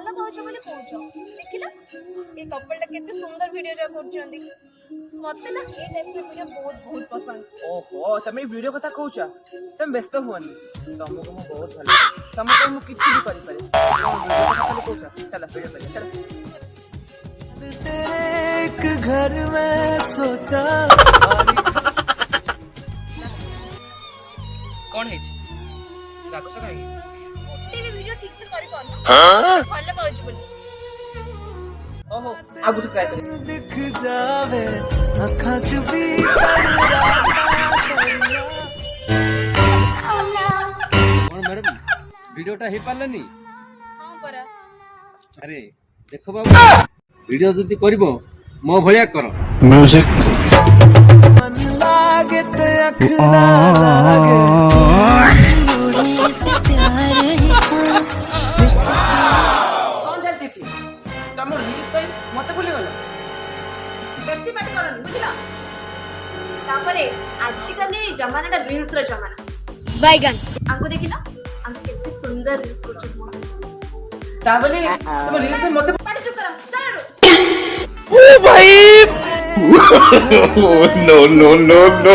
ଭଲ ପାଉଛ ବୋଲି କହୁଛ ଦେଖିଲ ଏ କପଲଟା କେତେ ସୁନ୍ଦର ଭିଡିଓ ଯା କରୁଛନ୍ତି ମତେ ନା ଏ ଟାଇପର ଭିଡିଓ ବହୁତ ବହୁତ ପସନ୍ଦ। ओहो तमे वीडियो कथा कहूछ तुम व्यस्त हुअनी तुमको मु बहुत भल तुमको मु किछि भी करि पारे वीडियो कथा खाली कहूछ चल वीडियो करिया चल एक घर में सोचा कौन है रागस काहे ଗୋଟେ ବି ଭିଡିଓ ଠିକ ସେ କରି ପାରୁନ ଭଲ ପାଉଛ ବୋଲି। ओहो आगु से ट्राई करे दिख जावे अखा च भी कौन मैडम वीडियोटा हे पारलानी हां परा अरे देखो बाबू वीडियो जदी करबो मो भलिया कर म्यूजिक मन लागे ते अख ना लागे कौन चल छी थी तुम रील्स पे मते भूली गलो ବେଶୀ ପାଟି କରନି ବୁଝିଲ। ତାପରେ ଆଜିକାଲି ଜମାନାଟା ରିଲ୍ସ ର ଜମାନା ବାଇଗନ୍ ଆଙ୍କୁ ଦେଖିଲ ଆଙ୍କୁ କେତେ ସୁନ୍ଦର ରିଲ୍ସ କରୁଛନ୍ତି ମୋ ସହିତ। ता बोले तुम रील्स पे मते ପାଟି ଚୁପ କର ଚାଲ no, no, no, no.